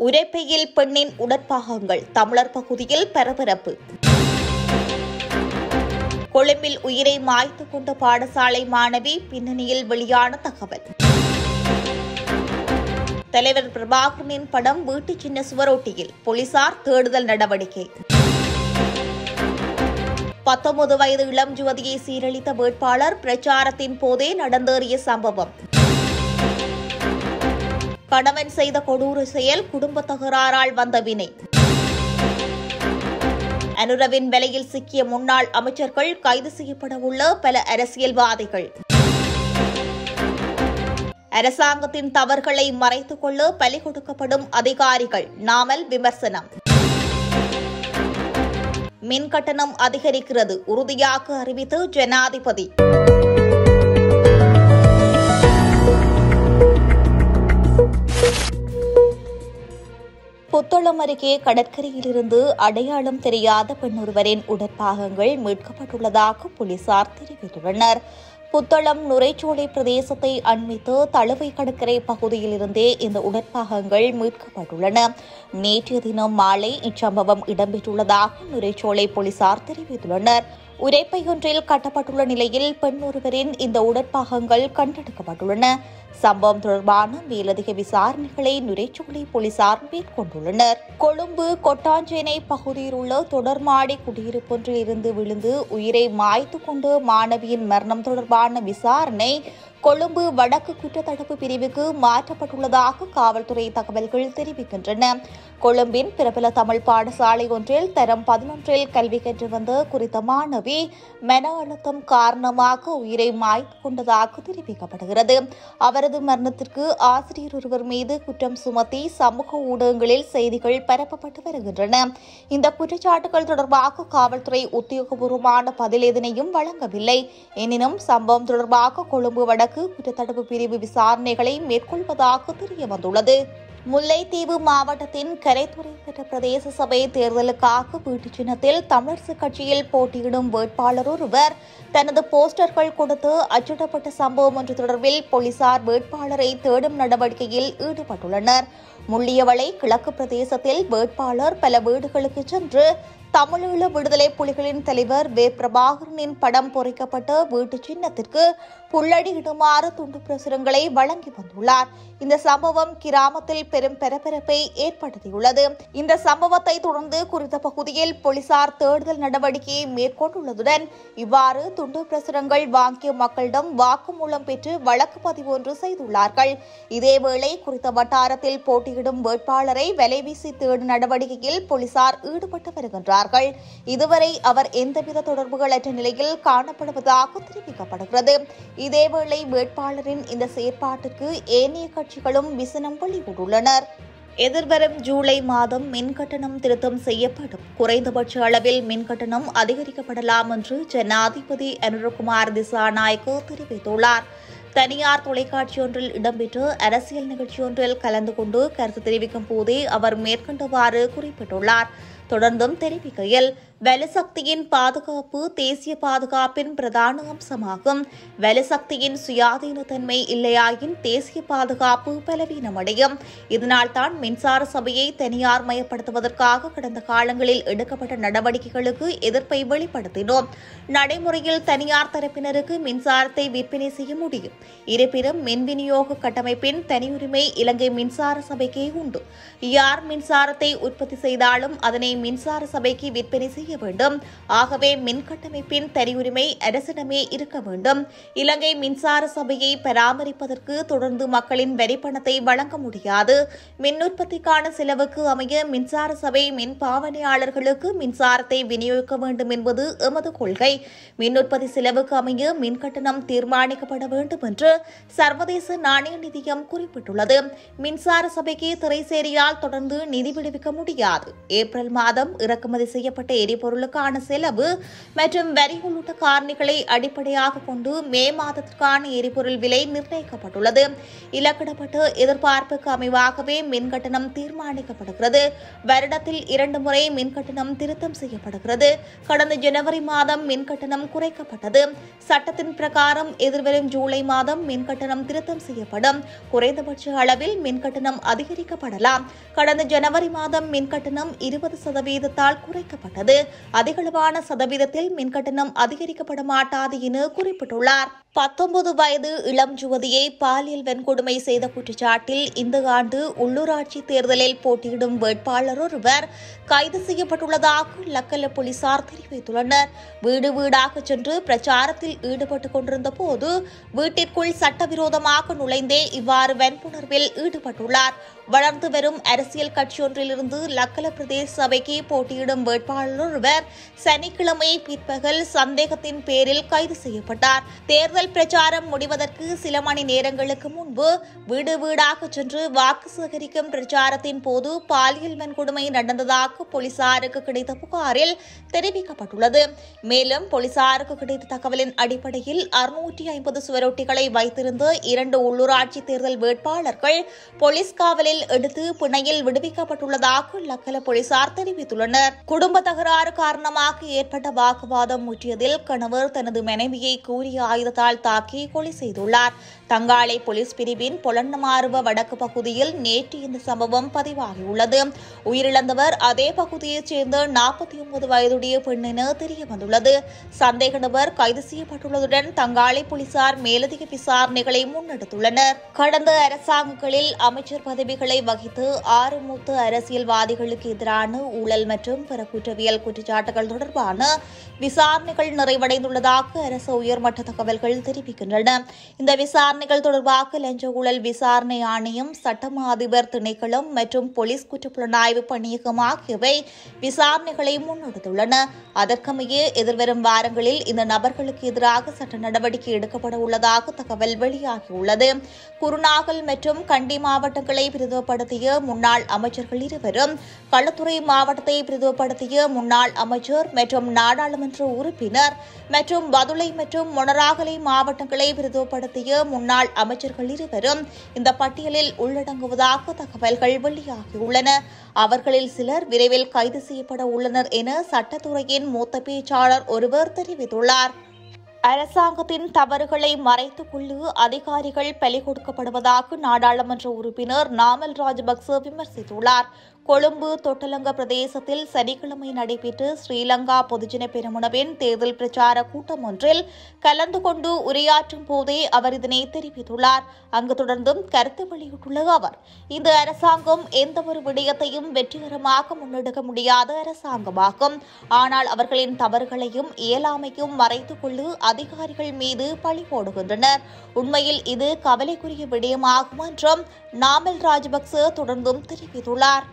உரைப்பையில் பெண்ணின் உடற்பாகங்கள் தமிழர் பகுதியில் பரபரப்பு. கொழும்பில் உயிரை மாய்த்துக் கொண்ட பாடசாலை மாணவி பின்னணியில் வெளியான தகவல். தலைவர் பிரபாகரனின் படம் வீட்டு சின்ன சுவரொட்டியில் போலீசார் தேடுதல் நடவடிக்கை. 19 வயது இளம் யுவதியை சீரழித்த வேட்பாளர் பிரச்சாரத்தின் போதே நடந்தேறிய சம்பவம். கணவன் செய்த கொடூர செயல் குடும்ப தகராறால் வந்த வினை. அனுரவின் வலையில் சிக்கிய முன்னாள் அமைச்சர்கள் கைது செய்யப்பட உள்ள பல அரசியல்வாதிகள். அரசாங்கத்தின் தவறுகளை மறைத்துக் கொள்ள பலி கொடுக்கப்படும் அதிகாரிகள் நாமல் விமர்சனம். மின் கட்டணம் அதிகரிக்கிறது உறுதியாக அறிவித்து ஜனாதிபதி. புத்தளம் அருகே கடற்கரையிலிருந்து அடையாளம் தெரியாத பெண் ஒருவரின் உடற்பாகங்கள் மீட்கப்பட்டுள்ளதாக போலீசார் தெரிவித்துள்ளனர். புத்தளம் நுரைச்சோலை பிரதேசத்தை அண்மித்து தழுவை கடற்கரை பகுதியிலிருந்தே இந்த உடற்பாகங்கள் மீட்கப்பட்டுள்ளன. நேற்றைய தினம் மாலை இச்சம்பவம் இடம்பெற்றுள்ளதாக நுரைச்சோலை போலீசார் தெரிவித்துள்ளனர். உரைப்பையொன்றில் கட்டப்பட்டுள்ள நிலையில் பெண் ஒருவரின் இந்த உடற்பாகங்கள் கண்டெடுக்கப்பட்டுள்ளன. சம்பவம் தொடர்பான மேலதிக விசாரணைகளை நுரைச்சோலை போலீசார் மேற்கொண்டுள்ளனர். கொழும்பு கொட்டாஞ்சேனை பகுதியில் உள்ள தொடர்மாடி குடியிருப்பொன்றில் இருந்து விழுந்து உயிரை மாய்த்துக் கொண்டு மாணவியின் மரணம் தொடர்பான விசாரணை கொழும்பு வடக்கு குற்றத்தடுப்பு பிரிவுக்கு மாற்றப்பட்டுள்ளதாக காவல்துறை தகவல்கள் தெரிவிக்கின்றன. கொழும்பின் பிரபல தமிழ் பாடசாலை ஒன்றில் தரம் 11 கல்வி கற்று வந்த குறித்த மாணவி மன அழுத்தம் காரணமாக உயிரை மாய்த்துக் கொண்டதாக தெரிவிக்கப்படுகிறது. அவரது மரணத்திற்கு ஆசிரியர் ஒருவர் மீது குற்றம் சுமத்தி சமூக ஊடகங்களில் செய்திகள் பரப்பப்பட்டு வருகின்றன. இந்த குற்றச்சாட்டுகள் தொடர்பாக காவல்துறை உத்தியோகபூர்வமான பதில் எதனையும் வழங்கவில்லை. எனினும் சம்பவம் தொடர்பாக கொழும்பு வடக்கு குற்றத்தடுப்பு பிரிவு விசாரணைகளை மேற்கொள்வதாக தெரியவந்துள்ளது. முல்லைத்தீவு மாவட்டத்தின் கரைத்துறை பெற்ற பிரதேச சபை தேர்தலுக்காக வீட்டு சின்னத்தில் தமிழரசு கட்சியில் போட்டியிடும் வேட்பாளர் ஒருவர் தனது போஸ்டர்கள் கொடுத்து அச்சிடப்பட்ட சம்பவம் ஒன்று தொடர்பில் போலீசார் வேட்பாளரை தேடும் நடவடிக்கையில் ஈடுபட்டுள்ளனர். முள்ளியவளை கிழக்கு பிரதேசத்தில் வேட்பாளர் பல வீடுகளுக்கு சென்று தமிழீழ விடுதலை புலிகளின் தலைவர் வே பிரபாகரனின் படம் பொறிக்கப்பட்ட வீட்டு சின்னத்திற்கு புல்லடியிடுமாறு துண்டு பிரசுரங்களை வழங்கி வந்துள்ளார். இந்த சம்பவம் கிராமத்தில் பெரும் பரபரப்பை ஏற்படுத்தியுள்ளது. இந்த சம்பவத்தை தொடர்ந்து குறித்த பகுதியில் போலீசார் தேடுதல் நடவடிக்கையை மேற்கொண்டுள்ளதுடன் இவ்வாறு துண்டு பிரசுரங்கள் வாங்கிய மக்களிடம் வாக்குமூலம் பெற்று வழக்கு பதிவு ஒன்று செய்துள்ளார்கள். இதேவேளை குறித்த வட்டாரத்தில் போட்டியிடும் வேட்பாளரை வலைவீசி தேடும் நடவடிக்கையில் போலீசார் ஈடுபட்டு வருகின்றார்கள். இதுவரை அவர் எந்தவித தொடர்புகளற்ற நிலையில் காணப்படுவதாக தெரிவிக்கப்படுகிறது. இதேவேளை வேட்பாளரின் இந்த செயற்பாட்டிற்கு ஏனைய கட்சிகளும் விசனம் வெளியிட்டுள்ளனர். எதிர்வரும் ஜூலை மாதம் மின்கட்டணம் திருத்தம் செய்யப்படும். குறைந்தபட்ச அளவில் மின்கட்டணம் அதிகரிக்கப்படலாம் என்று ஜனாதிபதி அனுரகுமார் திசாநாயக்க தெரிவித்துள்ளார். தனியார் தொலைக்காட்சி ஒன்றில் இடம்பெற்ற அரசியல் நிகழ்ச்சி ஒன்றில் கலந்து கொண்டு கருத்து தெரிவிக்கும் போதே அவர் மேற்கண்டவாறு குறிப்பிட்டுள்ளார். தொடர்ந்தும் தெரிவிக்கையில் வலுசக்தியின் பாதுகாப்பு தேசிய பாதுகாப்பின் பிரதான அம்சமாகும். வலுசக்தியின் சுயாதீனத்தன்மை இல்லையாயின் தேசிய பாதுகாப்பு பலவீனமடையும். இதனால்தான் மின்சார சபையை தனியார் மயப்படுத்துவதற்காக கடந்த காலங்களில் எடுக்கப்பட்ட நடவடிக்கைகளுக்கு எதிர்ப்பை வெளிப்படுத்தினோம். நடைமுறையில் தனியார் தரப்பினருக்கு மின்சாரத்தை விற்பனை செய்ய முடியும். இருப்பினும் மின் விநியோக கட்டமைப்பின் தனியுரிமை இலங்கை மின்சார சபைக்கே உண்டு. யார் மின்சாரத்தை உற்பத்தி செய்தாலும் அதனை மின்சார சபைக்கு விற்பனை செய்ய வேண்டும். ஆகவே மின் கட்டமைப்பின் தனியுரிமை அரசிடமே இருக்க வேண்டும். இலங்கை மின்சார சபையை பராமரிப்பதற்கு தொடர்ந்து மக்களின் வரிப்பணத்தை வழங்க முடியாது. மின் உற்பத்திக்கான செலவுக்கு அமைய மின்சார சபை மின் பாவனையாளர்களுக்கு மின்சாரத்தை விநியோகிக்க வேண்டும் என்பது எமது கொள்கை. மின் உற்பத்தி செலவுக்கு அமைய மின் கட்டணம் தீர்மானிக்கப்பட வேண்டும் என்று சர்வதேச நாணய நிதியம் குறிப்பிட்டுள்ளது. மின்சார சபைக்கு திரைசேரியால் தொடர்ந்து நிதி விடுவிக்க முடியாது. ஏப்ரல் மாதம் இறக்குமதி செய்யப்பட்ட எரிபொருளுக்கான செலவு மற்றும் வரி உள்ளிட்ட காரணிகளை அடிப்படையாக கொண்டு மே மாதத்திற்கான எரிபொருள் விலை நிர்ணயிக்கப்பட்டுள்ளது. இலக்கிடப்பட்ட எதிர்பார்ப்புக்கு அமைவாகவே மின் கட்டணம் தீர்மானிக்கப்படுகிறது. வருடத்தில் 2 முறை மின் கட்டணம் திருத்தம் செய்யப்படுகிறது. கடந்த ஜனவரி மாதம் மின் கட்டணம் குறைக்கப்பட்டது. சட்டத்தின் பிரகாரம் எதிர்வரும் ஜூலை மாதம் மின் கட்டணம் திருத்தம் செய்யப்படும். குறைந்தபட்ச அளவில் மின் கட்டணம் அதிகரிக்கப்படலாம். கடந்த ஜனவரி மாதம் மின் கட்டணம் 20% குறைக்கப்பட்டது. அதிகளவான சதவீதத்தில் மின் கட்டணம் அதிகரிக்கப்பட மாட்டாது என குறிப்பிட்டுள்ளார். 19 வயது இளம் யுவதியை பாலியல் வன்கொடுமை செய்த குற்றச்சாட்டில் இந்த ஆண்டு உள்ளூராட்சி தேர்தலில் போட்டியிடும் வேட்பாளர் ஒருவர் கைது செய்யப்பட்டுள்ளதாக லக்கல போலீசார் தெரிவித்துள்ளனர். வீடு வீடாக சென்று பிரச்சாரத்தில் ஈடுபட்டுக் கொண்டிருந்த போது வீட்டிற்குள் சட்டவிரோதமாக நுழைந்தே இவ்வாறு வன்புணர்வில் ஈடுபட்டுள்ளார். வளர்ந்து வரும் அரசியல் கட்சியொன்றிலிருந்து லக்கல பிரதேச சபைக்கு போட்டியிடும் வேட்பாளர் ஒருவர் சனிக்கிழமை பிற்பகல் சந்தேகத்தின் பேரில் கைது செய்யப்பட்டார். தேர்தல் பிரச்சாரம் முடிவதற்கு சில மணி நேரங்களுக்கு முன்பு வீடு வீடாக சென்று வாக்கு சேகரிக்கும் பிரச்சாரத்தின் போது பாலியல் வன்கொடுமை நடந்ததாக போலீசாருக்கு கிடைத்த புகாரில் தெரிவிக்கப்பட்டுள்ளது. மேலும் போலீசாருக்கு கிடைத்த தகவலின் அடிப்படையில் 650 சுவரொட்டிகளை வைத்திருந்த 2 உள்ளூராட்சி தேர்தல் வேட்பாளர்கள் போலீஸ் காவலில் எடுத்து பிணையில் விடுவிக்கப்பட்டுள்ளதாக லக்கல போலீசார் தெரிவித்துள்ளனர். குடும்ப தகராறு காரணமாக ஏற்பட்ட வாக்குவாதம் முற்றியதில் கணவர் தனது மனைவியை கூறிய ஆயுதத்தால் தாக்கி கொலை செய்துள்ளார். தங்காளை போலீஸ் பிரிவின் பொலன்னமாறுவ வடக்கு பகுதியில் நேற்று இந்த சம்பவம் பதிவாகியுள்ளது. உயிரிழந்தவர் அதே பகுதியைச் சேர்ந்த 49 வயதுடைய பெண் என தெரியவந்துள்ளது. சந்தேக நபர் கைது செய்யப்பட்டுள்ளதுடன் தங்காளை போலீசார் மேலதிக விசாரணைகளை முன்னெடுத்துள்ளனர். கடந்த அரசாங்கங்களில் அமைச்சர் பதவிகளை வகித்து 6 மூத்த அரசியல்வாதிகளுக்கு எதிரான ஊழல் மற்றும் பிற குற்றவியல் குற்றச்சாட்டுகள் தொடர்பான விசாரணைகள் நிறைவடைந்துள்ளதாக அரசு உயர்மட்ட தகவல்கள் தெரிவிக்கின்றன. இந்த விசாரணைகள் தொடர்பாக லஞ்ச ஊழல் விசாரணை ஆணையம், சட்டமா அதிபர் திணைக்களம் மற்றும் போலீஸ் குற்றப்புலனாய்வு பணியகம் ஆகியவை விசாரணைகளை முன்னெடுத்துள்ளன. அதற்கமைய எதிர்வரும் வாரங்களில் இந்த நபர்களுக்கு எதிராக சட்ட நடவடிக்கை எடுக்கப்பட உள்ளதாக தகவல் வெளியாகியுள்ளது. குருநாகல் மற்றும் கண்டி மாவட்டங்களை பிரதிநிதித்துவப்படுத்திய முன்னாள் அமைச்சர்கள் இருவரும், களுத்துறை மாவட்டத்தை பிரதிநிதித்துவப்படுத்திய முன்னாள் அமைச்சர் மற்றும் நாடாளுமன்ற உறுப்பினர் மற்றும் பதுளை மற்றும் மொனராகலை மாவட்டங்களை பிரதிநிதித்துவப்படுத்திய முன்னாள் அமைச்சர்கள் இருவரும் இந்த பட்டியலில் உள்ளடங்குவதாக தகவல்கள் வெளியாகியுள்ளன. அவர்களில் சிலர் விரைவில் கைது செய்யப்பட உள்ளனர் என சட்டத்துறையின் மூத்த பேச்சாளர் ஒருவர் தெரிவித்துள்ளார். அரசாங்கத்தின் தவறுகளை மறைத்துக் கொள்ள அதிகாரிகள் பலி கொடுக்கப்படுவதாக நாடாளுமன்ற உறுப்பினர் நாமல் ராஜபக்ச விமர்சித்துள்ளார். கொழும்பு தொட்டலங்க பிரதேசத்தில் சனிக்கிழமை நடைபெற்ற ஸ்ரீலங்கா பொதுஜன பெரமுனவின் தேர்தல் பிரச்சார கூட்டம் ஒன்றில் கலந்து கொண்டு உரையாற்றும் போதே அவர் இதனை தெரிவித்துள்ளார். அங்கு தொடர்ந்தும் கருத்து வெளியிட்டுள்ள அவர், இந்த அரசாங்கம் எந்தவொரு விடயத்தையும் வெற்றிகரமாக முன்னெடுக்க முடியாத அரசாங்கமாகும். ஆனால் அவர்களின் தவறுகளையும் இயலாமையும் மறைத்துக் கொள்ள அதிகாரிகள் மீது பழி போடுகின்றனர். உண்மையில் இது கவலைக்குரிய விடயமாகும் என்றும் நாமல் ராஜபக்ச தொடர்ந்தும் தெரிவித்துள்ளார்.